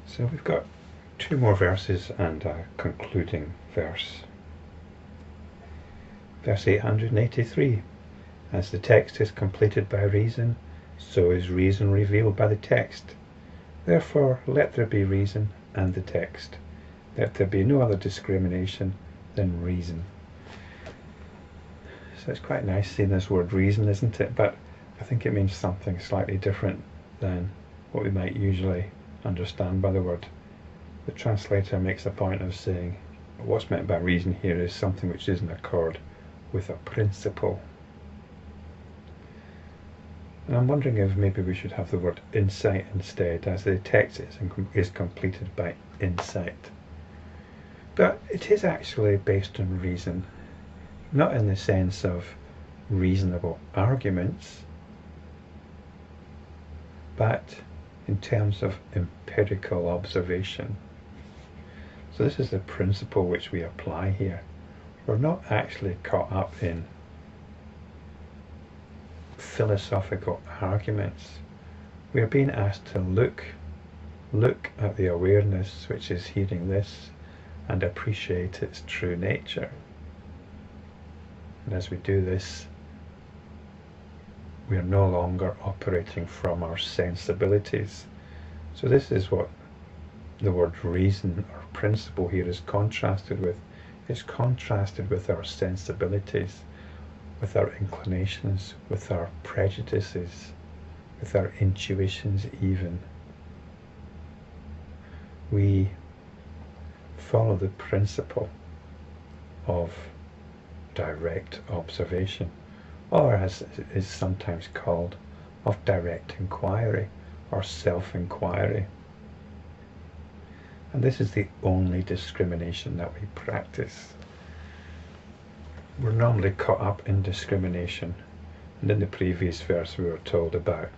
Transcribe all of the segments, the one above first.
So we've got two more verses and a concluding verse. Verse 883. As the text is completed by reason, so is reason revealed by the text. Therefore let there be reason and the text. Let there be no other discrimination than reason. So it's quite nice seeing this word reason, isn't it? But I think it means something slightly different than what we might usually understand by the word. The translator makes a point of saying what's meant by reason here is something which is in accord with a principle. And I'm wondering if maybe we should have the word insight instead, as the text is completed by insight. But it is actually based on reason, not in the sense of reasonable arguments, but in terms of empirical observation. So this is the principle which we apply here. We're not actually caught up in philosophical arguments. We are being asked to look at the awareness which is hearing this and appreciate its true nature. And as we do this, we are no longer operating from our sensibilities. So this is what the word reason or principle here is contrasted with. It's contrasted with our sensibilities, with our inclinations, with our prejudices, with our intuitions even. We follow the principle of direct observation, or as it is sometimes called, of direct inquiry or self-inquiry. And this is the only discrimination that we practice. We're normally caught up in discrimination, and in the previous verse we were told about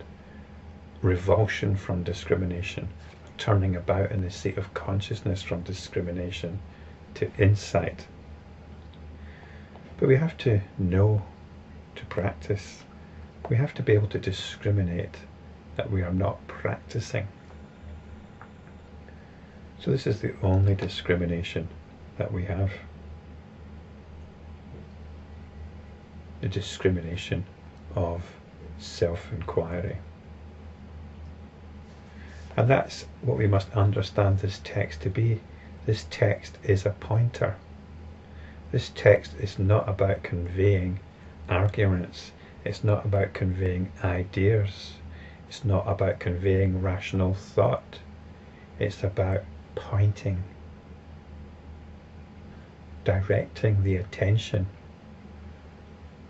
revulsion from discrimination, turning about in the state of consciousness from discrimination to insight. But we have to know to practice. We have to be able to discriminate that we are not practicing. So this is the only discrimination that we have. The discrimination of self-inquiry. And that's what we must understand this text to be. This text is a pointer. This text is not about conveying arguments. It's not about conveying ideas. It's not about conveying rational thought. It's about pointing, directing the attention,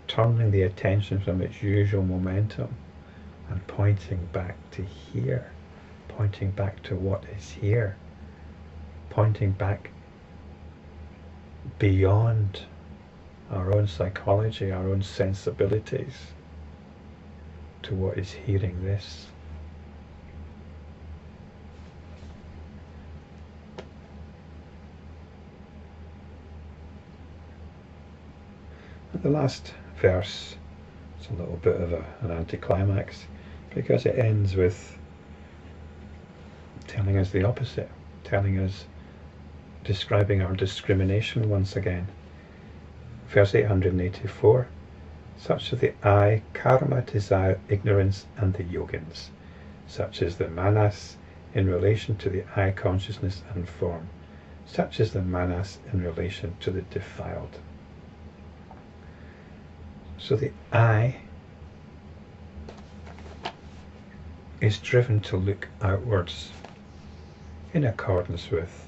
turning the attention from its usual momentum and pointing back to here, pointing back to what is here, pointing back beyond our own psychology, our own sensibilities, to what is hearing this. The last verse is a little bit of an anticlimax, because it ends with telling us the opposite, describing our discrimination once again. Verse 884, such are the I, karma, desire, ignorance, and the yogins. Such is the manas in relation to the I consciousness and form. Such is the manas in relation to the defiled. So the I is driven to look outwards in accordance with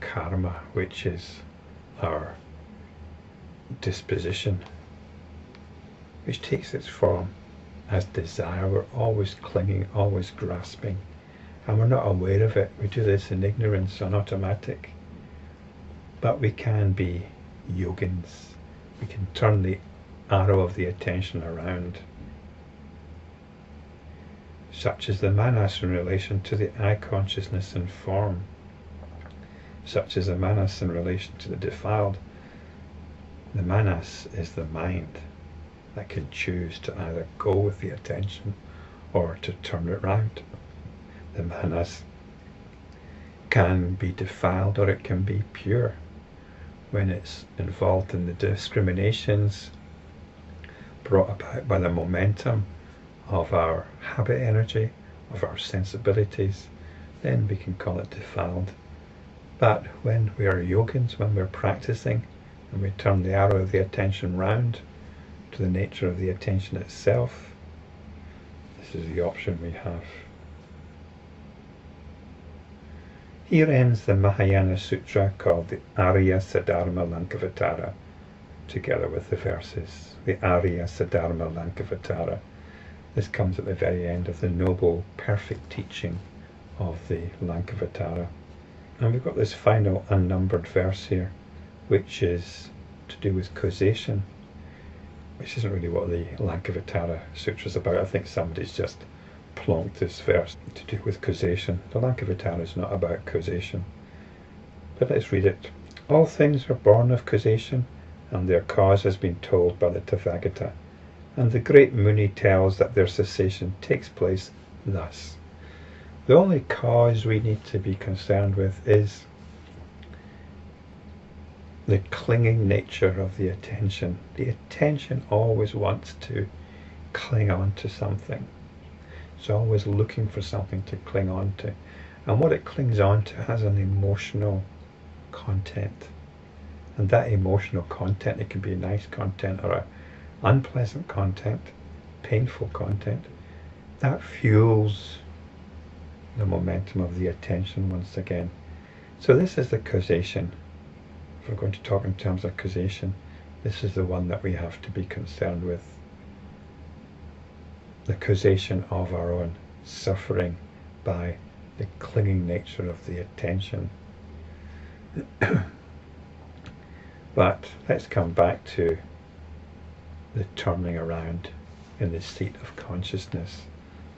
karma, which is our disposition, which takes its form as desire. We're always clinging, always grasping, and we're not aware of it. We do this in ignorance, on automatic. But we can be yogins. We can turn the arrow of the attention around. Such is the manas in relation to the I consciousness and form. Such is the manas in relation to the defiled. The manas is the mind that can choose to either go with the attention or to turn it round. The manas can be defiled or it can be pure. When it's involved in the discriminations brought about by the momentum of our habit energy, of our sensibilities, then we can call it defiled. But when we are yogins, when we're practicing, and we turn the arrow of the attention round to the nature of the attention itself, this is the option we have. Here ends the Mahayana Sutra called the Arya-Saddharma-Lankavatara, together with the verses. The Arya-Saddharma-Lankavatara. This comes at the very end of the noble, perfect teaching of the Lankavatara. And we've got this final unnumbered verse here, which is to do with causation, which isn't really what the Lankavatara Sutra is about. I think somebody's just plonked this verse to do with causation. The Lankavatara is not about causation. But let's read it. All things are born of causation, and their cause has been told by the Tathagata. And the Great Muni tells that their cessation takes place thus. The only cause we need to be concerned with is the clinging nature of the attention. The attention always wants to cling on to something. It's always looking for something to cling on to. And what it clings on to has an emotional content. And that emotional content, it can be nice content or unpleasant content, painful content, that fuels the momentum of the attention once again. So this is the causation. If we're going to talk in terms of causation, this is the one that we have to be concerned with. The causation of our own suffering by the clinging nature of the attention. But let's come back to the turning around in the seat of consciousness,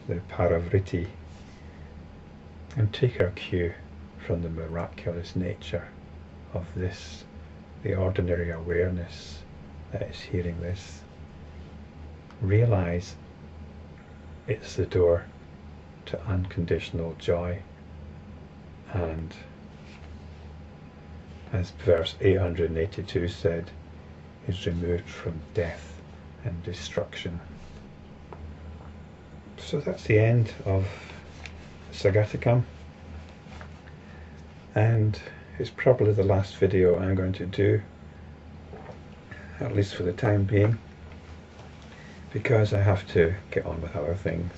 the paravritti, and take our cue from the miraculous nature of this, the ordinary awareness that is hearing this. Realize it's the door to unconditional joy, and as verse 882 said, is removed from death and destruction. So that's the end of Sagatakam, and it's probably the last video I'm going to do, at least for the time being, because I have to get on with other things.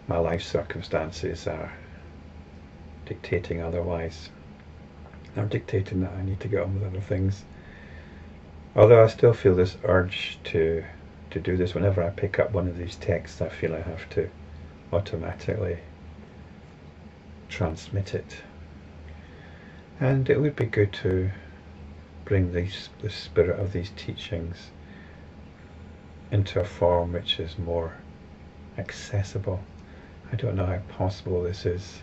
My life circumstances are dictating otherwise. I'm dictating that I need to get on with other things. Although I still feel this urge to do this. Whenever I pick up one of these texts, I feel I have to automatically transmit it. And it would be good to bring the spirit of these teachings into a form which is more accessible. I don't know how possible this is.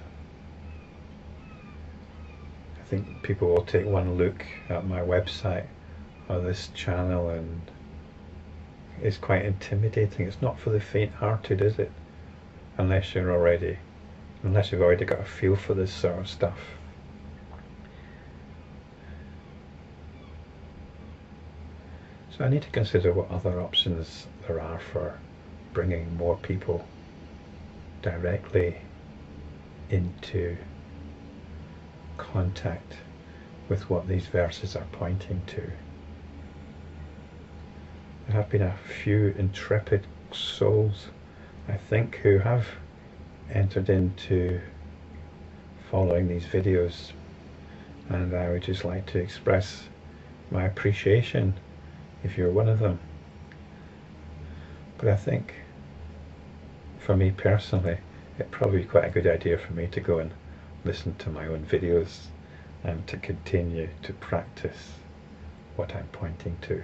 I think people will take one look at my website or this channel and it's quite intimidating. It's not for the faint-hearted, is it? Unless you've already got a feel for this sort of stuff. So I need to consider what other options there are for bringing more people directly into contact with what these verses are pointing to. There have been a few intrepid souls, I think, who have entered into following these videos, and I would just like to express my appreciation if you're one of them. But I think for me personally, it'd probably be quite a good idea for me to go and listen to my own videos and to continue to practice what I'm pointing to.